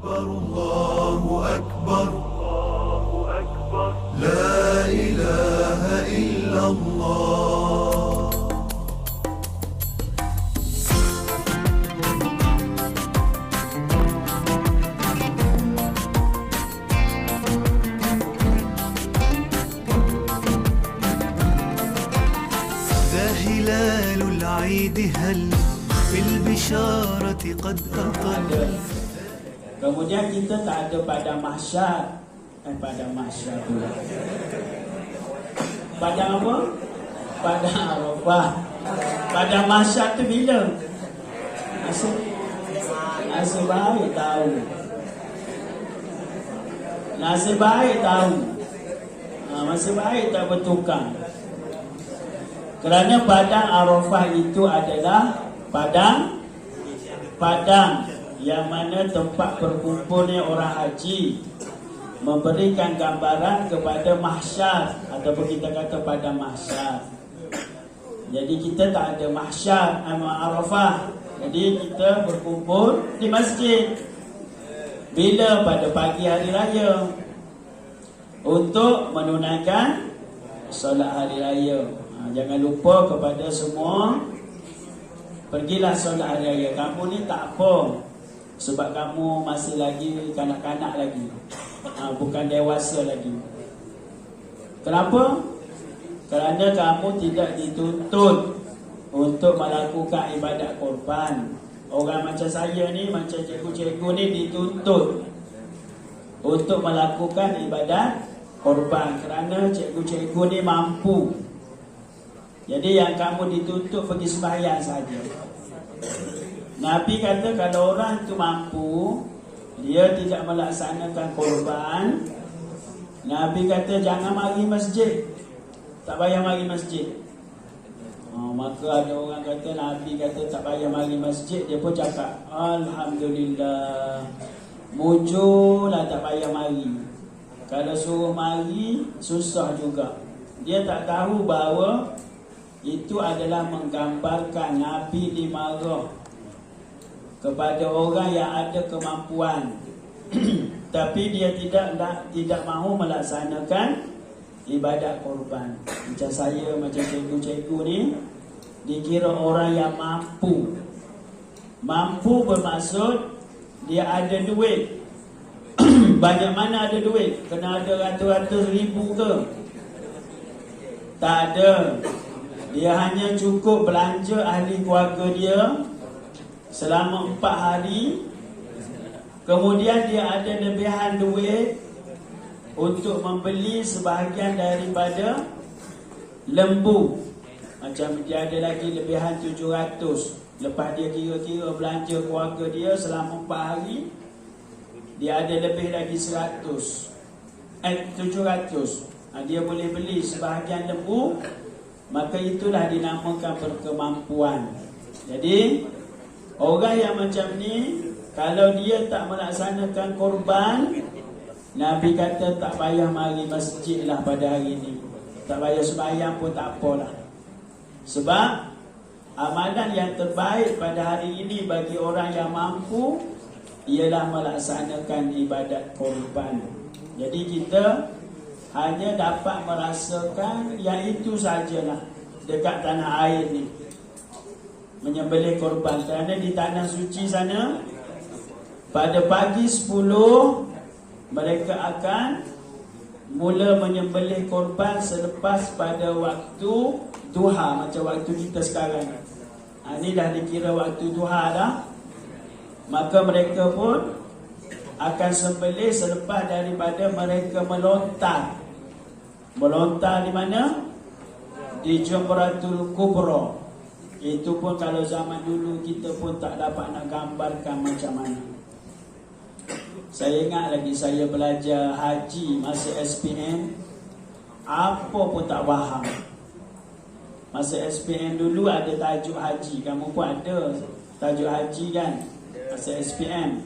الله أكبر لا إله إلا الله. ذا هلال العيد هل بالبشارة قد أطل. Kemudian kita tak ada padang mahsyar. Padang mahsyar pula. Padang apa? Padang Arafah. Padang mahsyar tu bila? Nasib baik tahu. Nasib baik tahu. Nasib baik tak bertukar. Kerana padang Arafah itu adalah padang yang mana tempat berkumpulnya orang haji, memberikan gambaran kepada mahsyar, ataupun kita kata padang mahsyar. Jadi kita tak ada mahsyar Arafah. Jadi kita berkumpul di masjid. Bila? Pada pagi hari raya, untuk menunaikan solat hari raya. Jangan lupa kepada semua, pergilah solat hari raya. Kamu ni tak apa, sebab kamu masih lagi kanak-kanak lagi, bukan dewasa lagi. Kenapa? Kerana kamu tidak dituntut untuk melakukan ibadat korban. Orang macam saya ni, macam cikgu-cikgu ni, dituntut untuk melakukan ibadat korban kerana cikgu-cikgu ni mampu. Jadi yang kamu dituntut pergi sembahyang saja. Nabi kata kalau orang itu mampu, dia tidak melaksanakan korban, Nabi kata jangan mari masjid, tak payah mari masjid. Maka ada orang kata Nabi kata tak payah mari masjid, dia pun cakap Alhamdulillah, mujurlah tak payah mari. Kalau suruh mari susah juga. Dia tak tahu bahawa itu adalah menggambarkan Nabi dimarah kepada orang yang ada kemampuan tapi dia tidak mahu melaksanakan ibadat korban. Macam saya, macam cikgu-cikgu ni, dikira orang yang mampu. Mampu bermaksud dia ada duit. Banyak mana ada duit? Kena ada ratus-ratus ribu ke? Tak ada. Dia hanya cukup belanja ahli keluarga dia selama 4 hari. Kemudian dia ada lebihan duit untuk membeli sebahagian daripada lembu. Macam dia ada lagi lebihan 700. Lepas dia kira-kira belanja keluarga dia selama 4 hari, dia ada lebih lagi 700. Dia boleh beli sebahagian lembu. Maka itulah dinamakan berkemampuan. Jadi orang yang macam ni, kalau dia tak melaksanakan korban, Nabi kata tak payah mari masjid lah pada hari ni. Tak payah sembahyang pun tak apalah. Sebab amalan yang terbaik pada hari ini bagi orang yang mampu ialah melaksanakan ibadat korban. Jadi kita hanya dapat merasakan yang itu sajalah dekat tanah air ni, menyembelih korban. Kerana di tanah suci sana, pada pagi 10 mereka akan mula menyembelih korban selepas pada waktu duha, macam waktu kita sekarang. Ini dah dikira waktu duha dah. Maka mereka pun akan sembelih selepas daripada mereka melontar. Melontar di mana? Di Jamratul Kubra. Itu pun kalau zaman dulu kita pun tak dapat nak gambarkan macam mana. Saya ingat lagi saya belajar haji masa SPM, apa pun tak faham. Masa SPM dulu ada tajuk haji. Kamu pun ada tajuk haji kan? Masa SPM,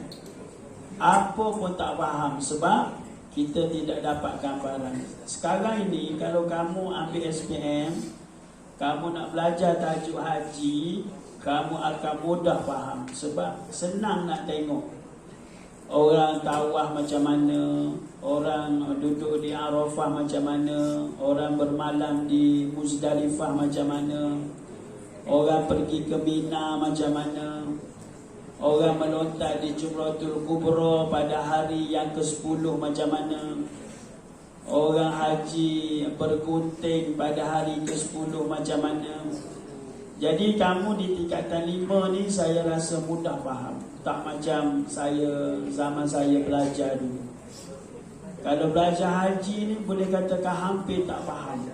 apa pun tak faham sebab kita tidak dapat gambaran. Sekarang ini kalau kamu ambil SPM, kamu nak belajar tajuk haji, kamu akan mudah faham sebab senang nak tengok. orang tawaf macam mana, orang duduk di Arafah macam mana, orang bermalam di Muzdalifah macam mana, orang pergi ke Mina macam mana, orang melontar di Jumratul Kubra pada hari yang ke-10 macam mana, orang haji bergunting pada hari ke-10 macam mana. Jadi kamu di tingkatan 5 ni saya rasa mudah faham. Tak macam zaman saya belajar dulu. Kalau belajar haji ni boleh katakan hampir tak faham.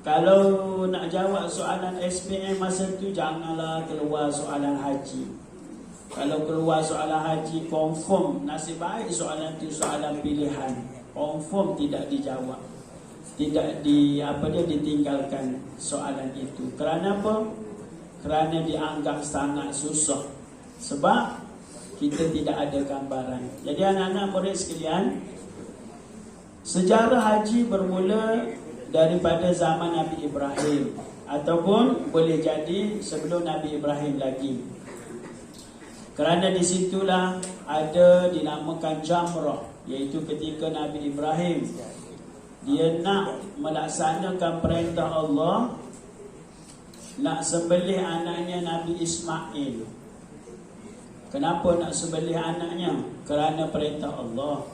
Kalau nak jawab soalan SPM masa tu, janganlah keluar soalan haji. Kalau keluar soalan haji, confirm nasib baik soalan tu soalan pilihan. Confirm tidak dijawab. Tidak ditinggalkan soalan itu. Kerana apa? Kerana dianggap sangat susah. Sebab kita tidak ada gambaran. Jadi anak-anak murid sekalian, sejarah haji bermula daripada zaman Nabi Ibrahim, ataupun boleh jadi sebelum Nabi Ibrahim lagi. Kerana di situlah ada dinamakan Jamrah, iaitu ketika Nabi Ibrahim dia nak melaksanakan perintah Allah, nak sembelih anaknya Nabi Ismail. Kenapa nak sembelih anaknya? Kerana perintah Allah,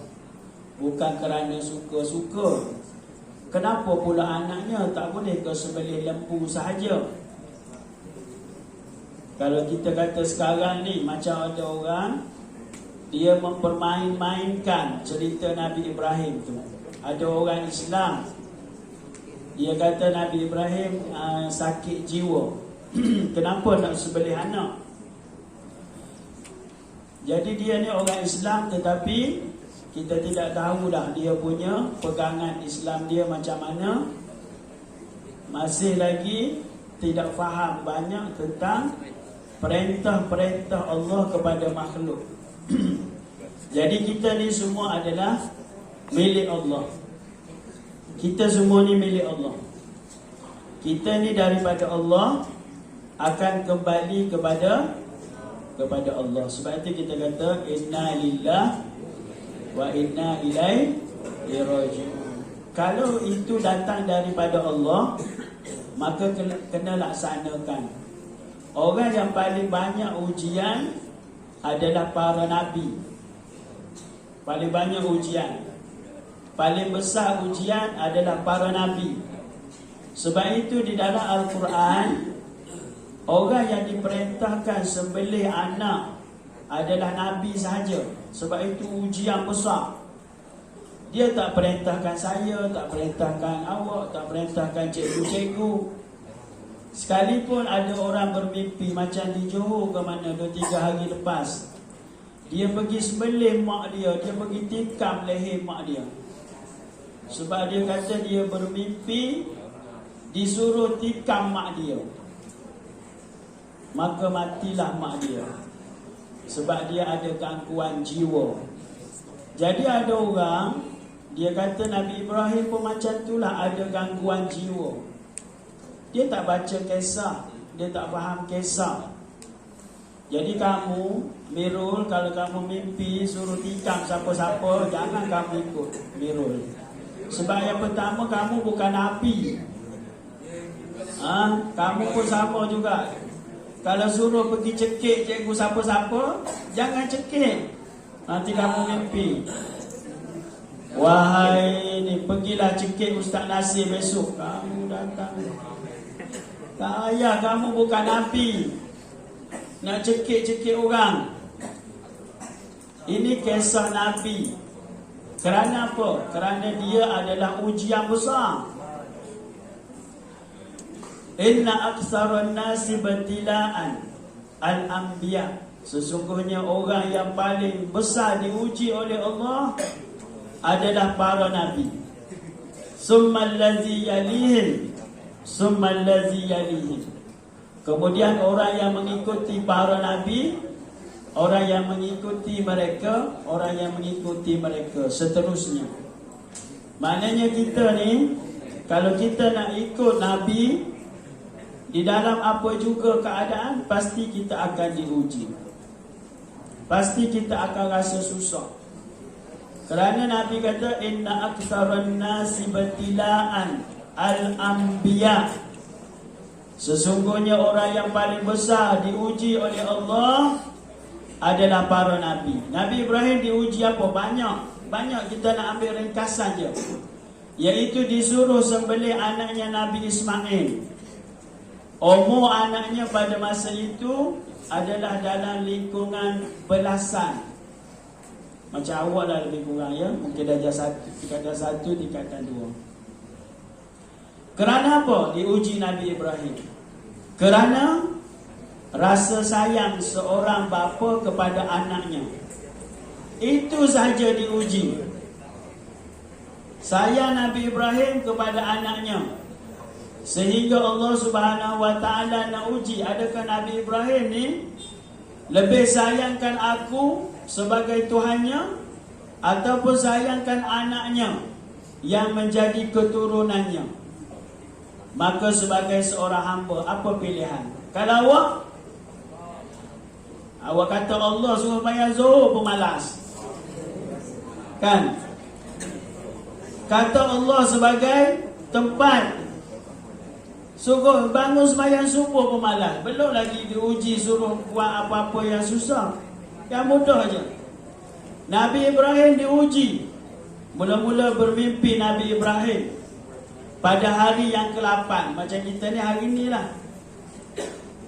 bukan kerana suka-suka. Kenapa pula anaknya tak boleh ke sembelih lembu sahaja? Kalau kita kata sekarang ni, macam ada orang dia mempermain-mainkan cerita Nabi Ibrahim tu. Ada orang Islam, dia kata Nabi Ibrahim sakit jiwa. Kenapa nak sembelih anak? Jadi dia ni orang Islam, tetapi kita tidak tahu dah dia punya pegangan Islam dia macam mana. Masih lagi tidak faham banyak tentang perintah-perintah Allah kepada makhluk. Jadi kita ni semua adalah milik Allah. Kita semua ni milik Allah. Kita ni daripada Allah, akan kembali kepada Allah. Sebab itu kita kata inna lillah wa inna ilaihi raji'un. Kalau itu datang daripada Allah, maka kena laksanakan. Orang yang paling banyak ujian adalah para nabi. Paling banyak ujian, paling besar ujian adalah para nabi. Sebab itu di dalam Al-Quran, orang yang diperintahkan sembelih anak adalah nabi sahaja. Sebab itu ujian besar. Dia tak perintahkan saya, tak perintahkan awak, tak perintahkan cikgu-cikgu. Sekalipun ada orang bermimpi macam di Johor ke mana 2-3 hari lepas, dia pergi sembelih mak dia, dia pergi tikam leher mak dia. Sebab dia kata dia bermimpi disuruh tikam mak dia. Maka matilah mak dia, sebab dia ada gangguan jiwa. Jadi ada orang, dia kata Nabi Ibrahim pun macam itulah, ada gangguan jiwa. Dia tak baca kisah, dia tak faham kisah. Jadi kamu, Mirul, kalau kamu mimpi suruh tikam siapa-siapa, jangan kamu ikut Mirul. Sebab yang pertama, kamu bukan Nabi. Kamu pun sama juga. Kalau suruh pergi cekik cikgu siapa-siapa, jangan cekik. Nanti kamu mimpi, wahai ni, pergilah cekik Ustaz Nasir besok. Kamu datang, tak payah, kamu bukan Nabi nak cekik-cekik orang. Ini kisah Nabi. Kerana apa? Kerana dia adalah ujian besar. Inna aktsaran nasi batilaan al-anbiya. Sesungguhnya orang yang paling besar diuji oleh Allah adalah para nabi. Summal ladzi yalihim, summal ladzi yalihim. Kemudian orang yang mengikuti para nabi, orang yang mengikuti mereka, orang yang mengikuti mereka, seterusnya. Maknanya kita ni, kalau kita nak ikut nabi, di dalam apa juga keadaan, pasti kita akan diuji. pasti kita akan rasa susah. Kerana Nabi kata inna aktsaran nasi batilaan al-anbiya. Sesungguhnya orang yang paling besar diuji oleh Allah adalah para nabi. Nabi Ibrahim diuji apa? Banyak kita nak ambil ringkasan je. Iaitu disuruh sembelih anaknya Nabi Ismail. Umur anaknya pada masa itu adalah dalam lingkungan belasan. Macam awak lah lebih kurang ya. Mungkin darjah 1, tingkatan 1, tingkatan 2. Kerana apa diuji Nabi Ibrahim? Kerana rasa sayang seorang bapa kepada anaknya. Itu saja diuji. Sayang Nabi Ibrahim kepada anaknya. Sehingga Allah Subhanahu Wa Taala nak uji, adakah Nabi Ibrahim ni lebih sayangkan aku sebagai Tuhannya ataupun sayangkan anaknya yang menjadi keturunannya? Maka sebagai seorang hamba, apa pilihan? Kalau awak kata Allah suruh bayar zuhur pun malas, kan? Kata Allah sebagai tempat suruh bangun sembahyang subuh pun malas. Belum lagi diuji suruh buat apa-apa yang susah. Yang mudah je. Nabi Ibrahim diuji. Mula-mula bermimpi Nabi Ibrahim pada hari yang ke-8. Macam kita ni hari ni lah.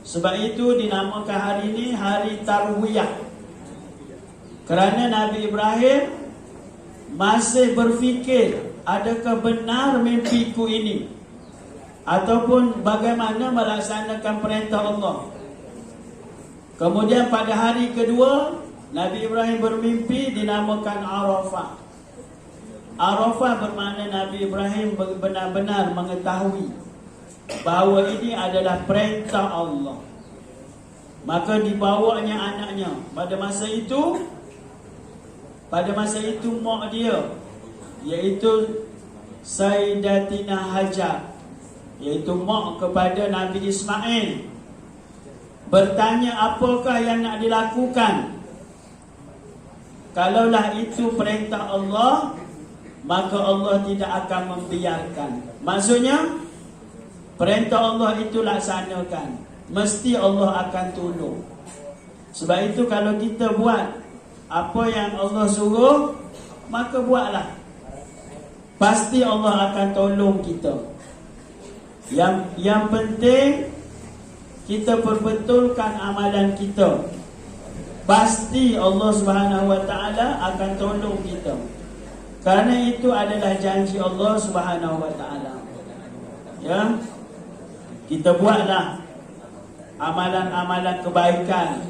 Sebab itu dinamakan hari ni hari Tarwiyah. Kerana Nabi Ibrahim masih berfikir, adakah benar mimpiku ini? Ataupun bagaimana melaksanakan perintah Allah. Kemudian pada hari kedua Nabi Ibrahim bermimpi, dinamakan Arafah. Arafah bermakna Nabi Ibrahim benar-benar mengetahui bahawa ini adalah perintah Allah. Maka dibawanya anaknya. Pada masa itu mak dia, iaitu Sayyidatina Hajar, iaitu mak kepada Nabi Ismail, bertanya apakah yang nak dilakukan. Kalaulah itu perintah Allah, maka Allah tidak akan membiarkan. Maksudnya perintah Allah itu laksanakan, mesti Allah akan tolong. Sebab itu kalau kita buat apa yang Allah suruh, maka buatlah, pasti Allah akan tolong kita. Yang penting kita perbetulkan amalan kita. Pasti Allah Subhanahu Wa Taala akan tolong kita. Kerana itu adalah janji Allah Subhanahu Wa Taala. Ya. Kita buatlah amalan-amalan kebaikan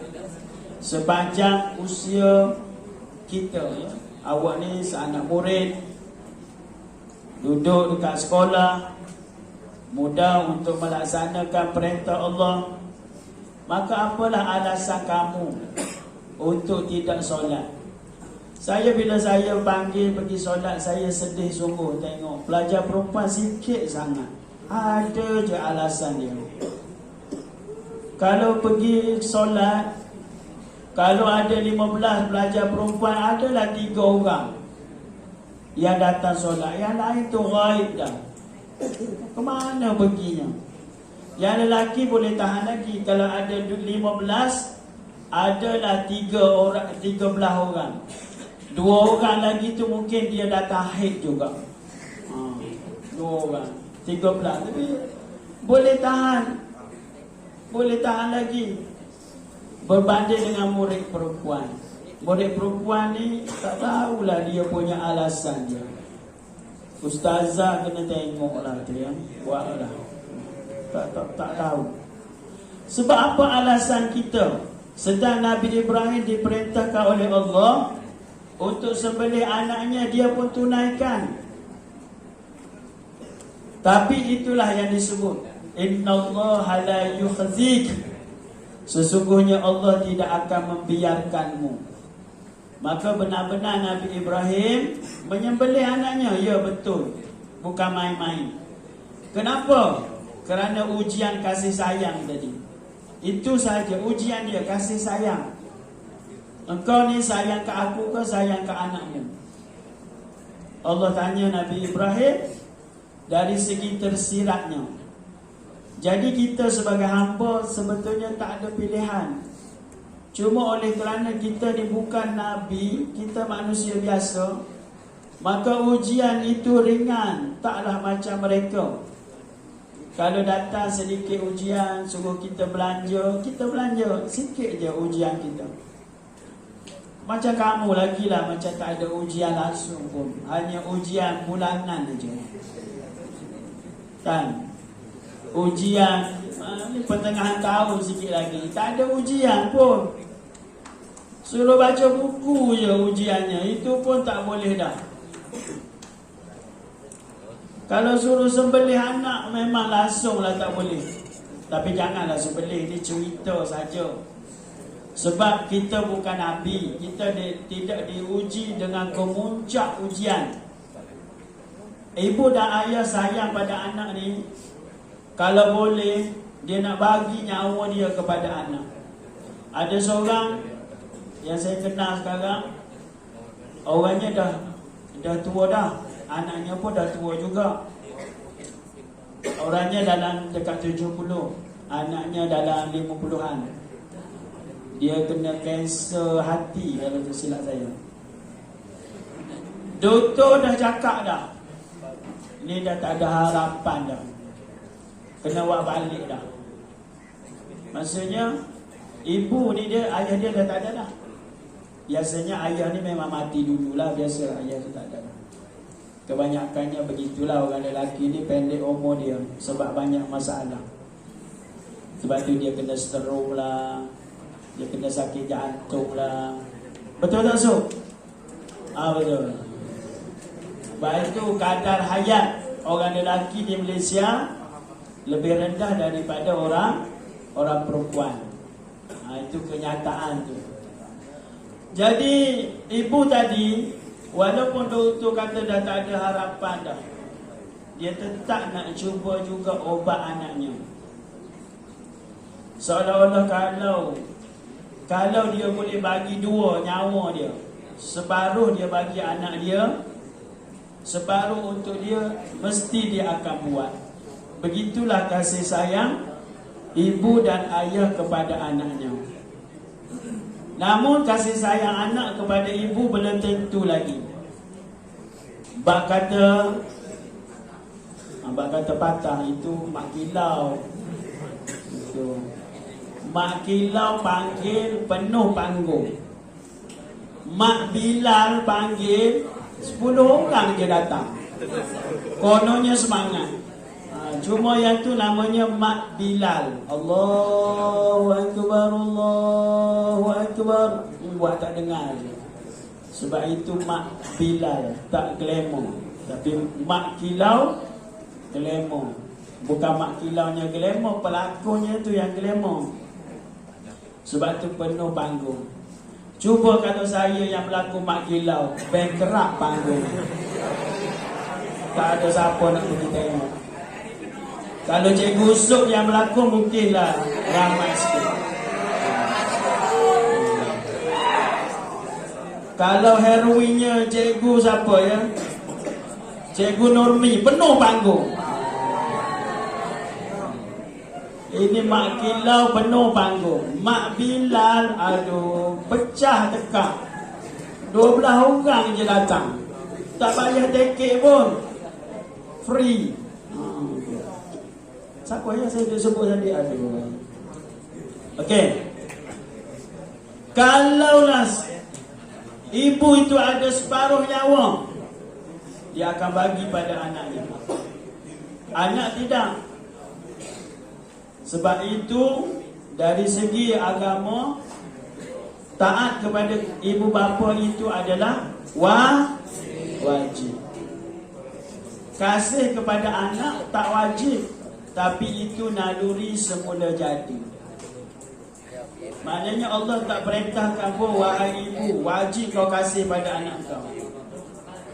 sepanjang usia kita, ya. Awak ni seanak murid, duduk dekat sekolah, mudah untuk melaksanakan perintah Allah, maka apalah alasan kamu untuk tidak solat? Bila saya panggil pergi solat, saya sedih sungguh tengok pelajar perempuan sikit sangat. Ada je alasan dia. Kalau pergi solat, kalau ada 15 pelajar perempuan, adalah 3 orang yang datang solat, yang lain tu ghaib dah. Kemana perginya? Yang lelaki boleh tahan lagi. Kalau ada 15, adalah 13 orang. 2 orang lagi tu mungkin dia datang haid juga. 2 orang, 13. Tapi boleh tahan lagi. Berbanding dengan murid perempuan. Murid perempuan ni tak tahulah dia punya alasan dia. Ustazah kena tengoklah dia, buatlah. Tak tahu. Sebab apa alasan kita? Sedang Nabi Ibrahim diperintahkan oleh Allah untuk sembelih anaknya, dia pun tunaikan. Tapi itulah yang disebut innallaha la yukhzik. Sesungguhnya Allah tidak akan membiarkanmu. Maka benar-benar Nabi Ibrahim menyembelih anaknya. Ya, betul, bukan main-main. Kenapa? Kerana ujian kasih sayang tadi. Itu saja ujian dia, kasih sayang. engkau ni sayang ke aku ke sayang ke anakmu? Allah tanya Nabi Ibrahim dari segi tersiratnya. Jadi kita sebagai hamba sebetulnya tak ada pilihan. Cuma oleh kerana kita ni bukan Nabi, kita manusia biasa, maka ujian itu ringan, taklah macam mereka. Kalau datang sedikit ujian, suruh kita belanja sikit je ujian kita. Macam kamu lagi lah, macam tak ada ujian langsung pun, hanya ujian bulanan aja. Kan? Ujian ni pertengahan tahun sikit lagi, tak ada ujian pun. Suruh baca buku je ujiannya, itu pun tak boleh dah. Kalau suruh sembelih anak memang langsung lah tak boleh. Tapi janganlah sembelih, ni cerita saja. Sebab kita bukan Nabi, kita tidak diuji dengan kemuncak ujian. Ibu dan ayah sayang pada anak ni, kalau boleh dia nak bagi nyawa dia kepada anak. Ada seorang yang saya kenal sekarang, orangnya dah tua dah, anaknya pun dah tua juga. Orangnya dalam dekat 70, anaknya dalam 50-an. Dia kena kanser hati kalau tak silap saya. Doktor dah cakap dah, ni dah tak ada harapan dah, kena buat balik dah. Maksudnya ibu ni ayah dia dah tak ada dah. Biasanya ayah ni memang mati dululah, biasa ayah tu tak ada. Kebanyakannya begitulah, orang lelaki ni pendek umur dia sebab banyak masalah. Sebab tu dia kena stroke lah, dia kena sakit jantung lah. Betul tak Sob? Betul. Sebab itu kadar hayat orang lelaki di Malaysia lebih rendah daripada orang perempuan. Itu kenyataan tu. Jadi ibu tadi, walaupun doktor kata dah tak ada harapan dah, dia tetap nak cuba juga ubat anaknya. Seolah-olah kalau dia boleh bagi dua nyawa dia, separuh dia bagi anak dia, separuh untuk dia, mesti dia akan buat. Begitulah kasih sayang ibu dan ayah kepada anaknya. Namun kasih sayang anak kepada ibu belum tentu lagi. Bak kata patah itu mak kilau. Itu mak kilau panggil penuh panggung. Mak Bilal panggil 10 orang je datang. Kononnya semangat. Cuma yang tu namanya Mak Bilal. Allahu Akbar, Allahu Akbar. Buat tak dengar je. Sebab itu Mak Bilal, tak glamour. Tapi Mak Kilau glamour. Bukan Mak Kilaunya glamour, pelakonnya tu yang glamour. Sebab tu penuh panggung. Cuba kalau saya yang berlakon Mak Kilau, bankrupt panggung, tak ada siapa nak pergi tengok. Kalau Cikgu Usop yang berlakon mungkinlah ramai sikit. Kalau heroinnya Cikgu siapa ya? Cikgu Nurmi, penuh panggung. Ini Mak Kilau penuh panggung. Mak Bilal, aduh, pecah tekak. 12 orang je datang. Tak payah tiket pun, free. Siapa yang saya sebut tadi? Aduh. Okey. Kalaulah ibu itu ada separuh nyawa, dia akan bagi pada anaknya. Anak tidak. Sebab itu dari segi agama, taat kepada ibu bapa itu adalah wajib. Kasih kepada anak tak wajib, tapi itu naluri semula jadi. Maknanya Allah tak perintahkan pun, wahai ibu, wajib kau kasih pada anak kau.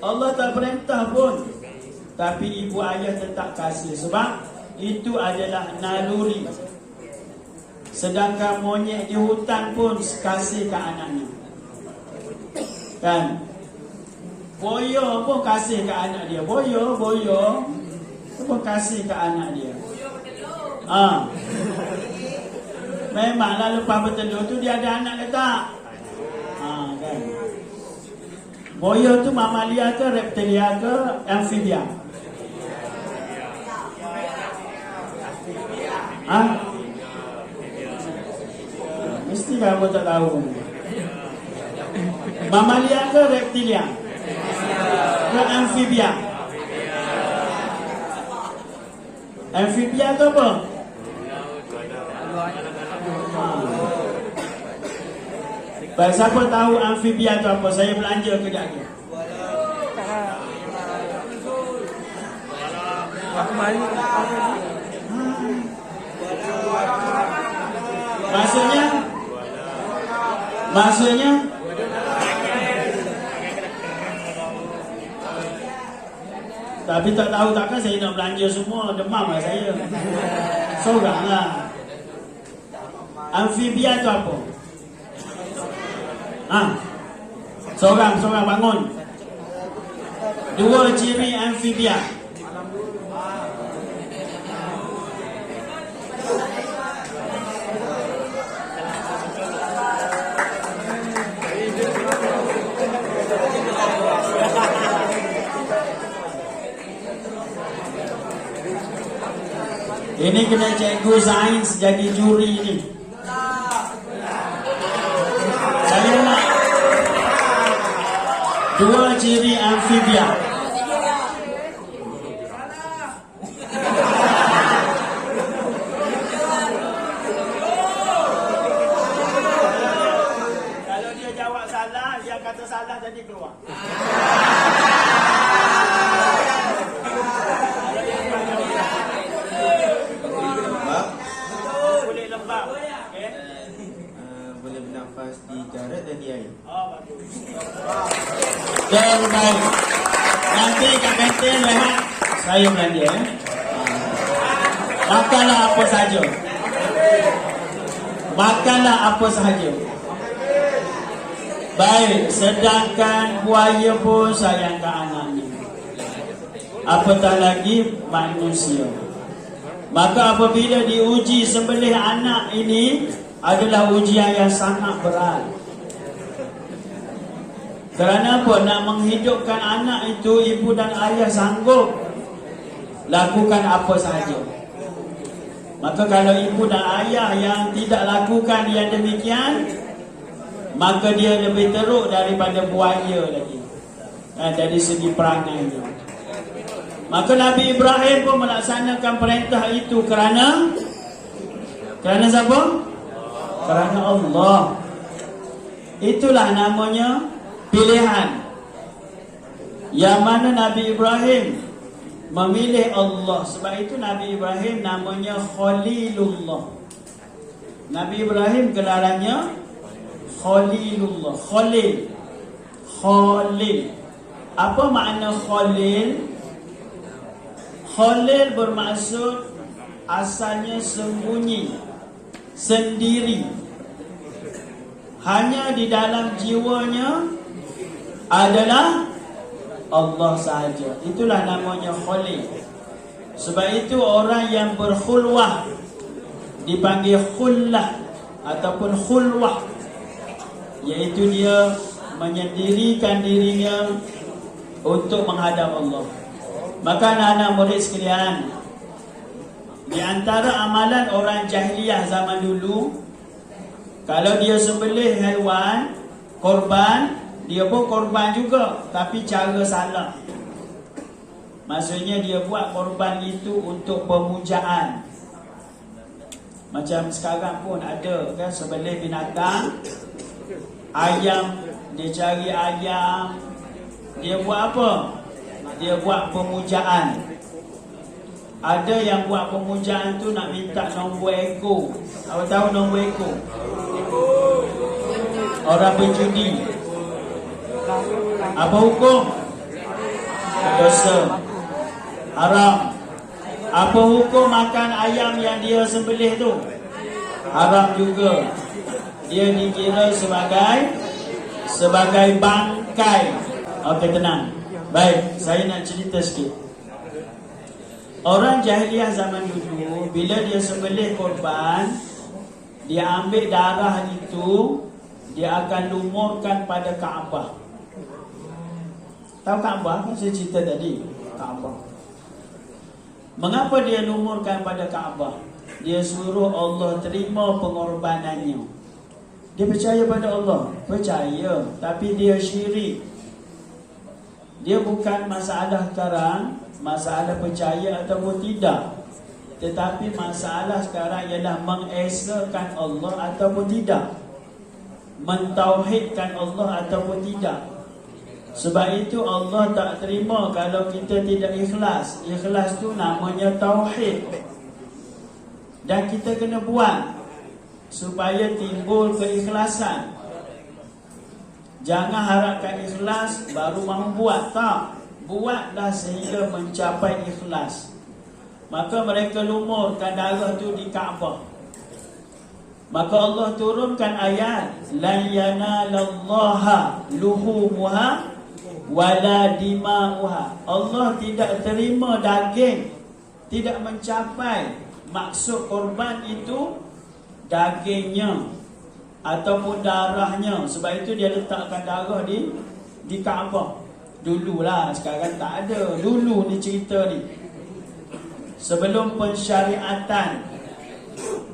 Allah tak perintah pun, tapi ibu ayah tetap kasih. Sebab itu adalah naluri. Sedangkan monyet di hutan pun kasih ke anaknya. Kan? Boyo pun kasih ke anak dia. Boyo pun kasih ke anak dia. Memanglah lepas bertelur tu dia ada anak ke tak? Kan? Boyo tu mamalia ke reptilia ke amfibia? Mesti kamu tak tahu. Mamalia ke reptilia? Ke amfibia? Amfibia tu apa? Baik, siapa tahu amfibia tu apa? Saya belanja kejap lagi. Maksudnya tapi tak tahu takkan saya nak belanja semua, demam lah saya. Seorang lah. Amfibia tu apa? Seorang bangun. 2 ciri amfibia. Ini kena cikgu sains jadi juri ni. Saya nak 2 ciri amfibia. Kalau dia jawab salah, dia kata salah jadi keluar. Boleh bernafas di darat dan di air. Bagus. Dan baik. Nanti kat kantin lihat saya belanja. Makanlah apa saja. Baik, sedangkan buaya pun sayang ke anaknya. Apatah lagi manusia. Maka apabila diuji sembelih anak ini adalah ujian yang sangat berat. Kerana apa? Nak menghidupkan anak itu, ibu dan ayah sanggup lakukan apa sahaja. Maka kalau ibu dan ayah yang tidak lakukan yang demikian, maka dia lebih teruk daripada buaya lagi. Dari segi perangainya. Maka Nabi Ibrahim pun melaksanakan perintah itu kerana siapa? Kerana Allah. Itulah namanya pilihan. Yang mana Nabi Ibrahim memilih Allah. Sebab itu Nabi Ibrahim namanya Khalilullah. Nabi Ibrahim gelarannya Khalilullah. Khalil. Apa makna Khalil? Khalil bermaksud asalnya sembunyi, sendiri. Hanya di dalam jiwanya adalah Allah sahaja. Itulah namanya Khalil. Sebab itu orang yang berkhulwah dipanggil khullah ataupun khulwah, iaitu dia menyendirikan dirinya untuk menghadap Allah. Maka anak-anak murid sekalian, di antara amalan orang jahiliyah zaman dulu, kalau dia sembelih haiwan, korban, dia pun korban juga, tapi cara salah. Maksudnya dia buat korban itu untuk pemujaan. Macam sekarang pun ada kan, sembelih binatang, ayam, dia cari ayam, dia buat apa? Dia buat pemujaan. Ada yang buat pemujaan tu nak minta nombor ekor. Apa tahu nombor ekor? Orang berjudi. Apa hukum? Dosa. Haram. Apa hukum makan ayam yang dia sembelih tu? Haram juga. Dia dikira sebagai bangkai. Okey, tenang. Baik, saya nak cerita sikit. Orang jahiliah zaman dulu, bila dia sembelih korban, dia ambil darah itu, dia akan lumurkan pada Kaabah. Tahu Kaabah? Saya cerita tadi, Kaabah. Mengapa dia lumurkan pada Kaabah? Dia suruh Allah terima pengorbanannya. Dia percaya pada Allah, percaya, tapi dia syirik. Dia bukan masalah sekarang, masalah percaya ataupun tidak, tetapi masalah sekarang ialah mengesakan Allah ataupun tidak, mentauhidkan Allah ataupun tidak. Sebab itu Allah tak terima kalau kita tidak ikhlas. Ikhlas tu namanya tauhid. Dan kita kena buat supaya timbul keikhlasan. Jangan harapkan ikhlas baru mahu buat. Tak. Buatlah sehingga mencapai ikhlas. Maka mereka lumurkan darah tu di Kaabah. Maka Allah turunkan ayat, lan yanalallaha luhumuha wala dima'uha. Allah tidak terima daging, tidak mencapai maksud korban itu dagingnya ataupun darahnya. Sebab itu dia letakkan darah di Kaabah. Dululah, sekarang tak ada. Dulu ni cerita ni, sebelum pensyariatan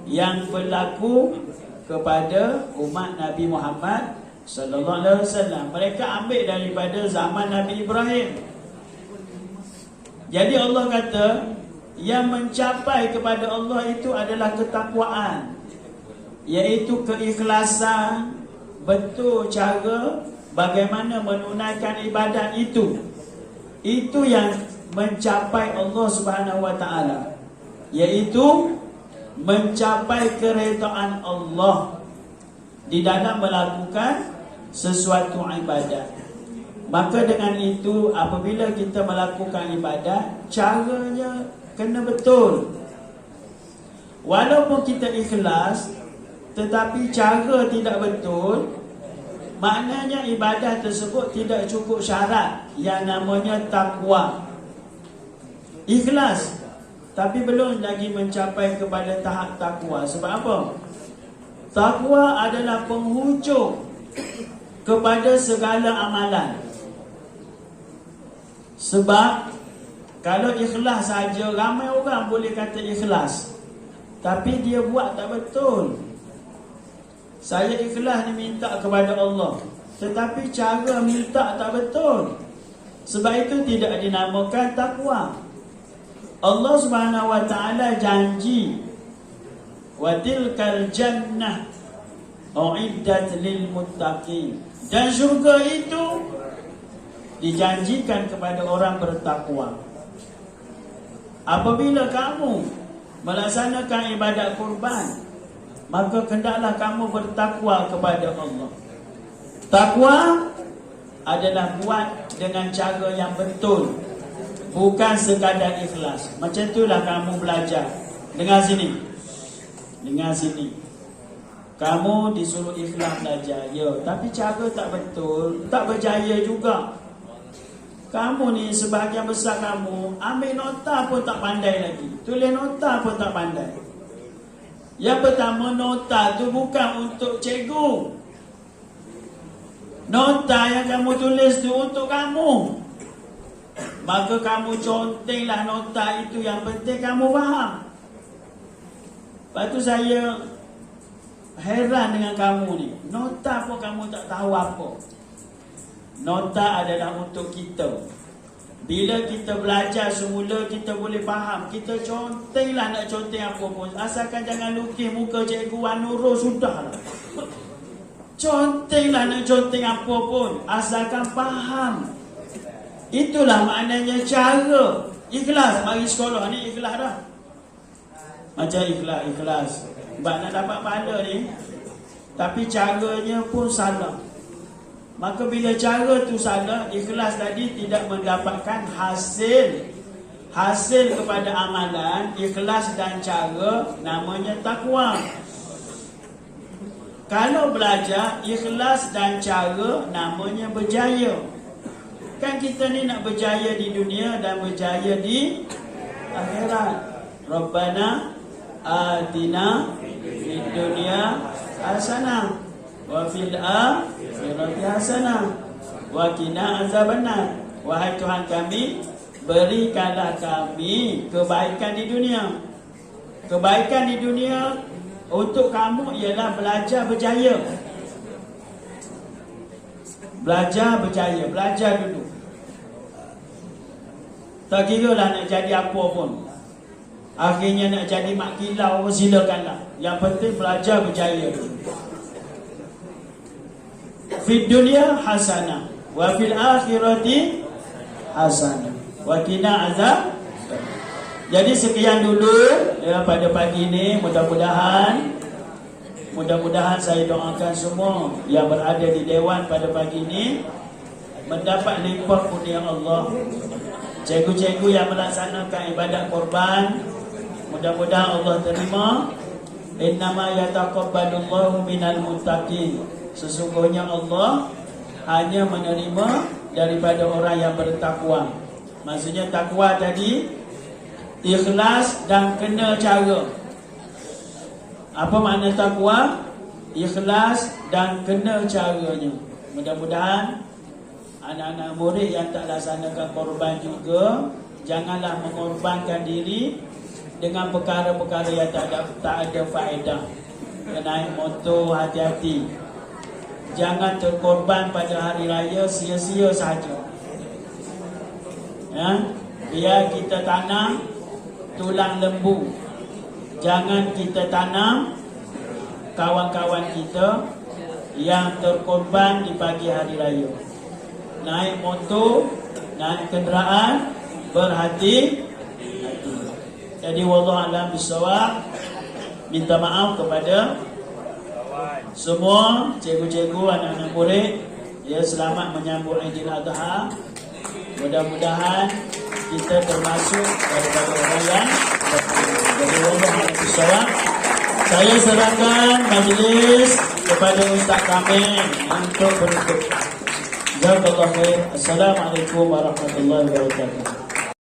yang berlaku kepada umat Nabi Muhammad sallallahu alaihi wasallam. Mereka ambil daripada zaman Nabi Ibrahim. Jadi Allah kata, yang mencapai kepada Allah itu adalah ketakwaan, iaitu keikhlasan, betul cara bagaimana menunaikan ibadat itu. Itu yang mencapai Allah Subhanahu wa taala, iaitu mencapai keredaan Allah di dalam melakukan sesuatu ibadat. Maka dengan itu, apabila kita melakukan ibadat, caranya kena betul. Walaupun kita ikhlas, tetapi cara tidak betul, maknanya ibadah tersebut tidak cukup syarat yang namanya takwa. Ikhlas, tapi belum lagi mencapai kepada tahap takwa. Sebab apa? Takwa adalah penghujung kepada segala amalan. Sebab kalau ikhlas saja, ramai orang boleh kata ikhlas, tapi dia buat tak betul. Saya ikhlas ni minta kepada Allah, tetapi cara minta tak betul. Sebab itu tidak dinamakan takwa. Allah Subhanahu wa taala janji, wa tilkal jannah uiddat lil muttaqin. Dan syurga itu dijanjikan kepada orang bertakwa. Apabila kamu melaksanakan ibadat kurban, maka hendaklah kamu bertakwa kepada Allah. Takwa adalah buat dengan cara yang betul, bukan sekadar ikhlas. Macam itulah kamu belajar. Dengar sini. Dengar sini. Kamu disuruh ikhlas belajar, ya, tapi cara tak betul, tak berjaya juga. Kamu ni, sebahagian besar kamu ambil nota pun tak pandai lagi, tulis nota pun tak pandai. Yang pertama, nota tu bukan untuk cikgu. Nota yang kamu tulis tu untuk kamu. Maka kamu contenglah nota itu, yang penting kamu faham. Lepas tu saya heran dengan kamu ni. Nota pun kamu tak tahu apa. Nota adalah untuk kita. Bila kita belajar semula, kita boleh faham. Kita contenglah, nak conteng apa pun, asalkan jangan lukis muka cikgu Wanuro, sudahlah. Contenglah, nak conteng apa pun, asalkan faham. Itulah maknanya cara. Ikhlas. Mari sekolah ni ikhlas dah. Macam ikhlas. Sebab nak dapat pahala ni, tapi caranya pun salah. Maka bila cara tu salah, ikhlas tadi tidak mendapatkan hasil kepada amalan. Ikhlas dan cara namanya takwa. Kalau belajar ikhlas dan cara, namanya berjaya. Kan kita ni nak berjaya di dunia dan berjaya di akhirat. Rabbana atina fid dunya hasanah wa fil akhirati hasanah wa qina azabannar. Wahai Tuhan kami, berikanlah kami kebaikan di dunia. Kebaikan di dunia untuk kamu ialah belajar berjaya. Belajar berjaya, belajar dulu. Tak kira lah nak jadi apa pun. Akhirnya nak jadi mak kilau, silakanlah. Yang penting belajar berjaya dulu. Fid dunya hasanah wa fil akhirati hasanah wa qina azab. Jadi sekian dulu ya, pada pagi ini. Mudah-mudahan saya doakan semua yang berada di Dewan pada pagi ini mendapat limpah kurnia Allah. Cikgu-cikgu yang melaksanakan ibadat korban, mudah-mudahan Allah terima. Innama yataqabbalullahu minal muttaqin. Sesungguhnya Allah hanya menerima daripada orang yang bertakwa. Maksudnya takwa tadi ikhlas dan kena cara. Apa makna takwa? Ikhlas dan kena caranya. Mudah-mudahan anak-anak murid yang tak laksanakan korban juga janganlah mengorbankan diri dengan perkara-perkara yang tak ada faedah. Naik motor hati-hati. Jangan terkorban pada hari raya sia-sia saja. Ya, biar kita tanam tulang lembu. Jangan kita tanam kawan-kawan kita yang terkorban di pagi hari raya. Naik motor, naik kenderaan, berhati-hati. Jadi wallahu a'lam bissawab. Minta maaf kepada semua cikgu-cikgu, anak-anak murid. Ya, selamat menyambut Aidil Adha. Mudah-mudahan kita termasuk daripada orang yang jadi wallahu a'lam bissawab. Saya serahkan majlis kepada Ustaz Kamil untuk berikut. Jazakallahu khair. Assalamualaikum warahmatullahi wabarakatuh.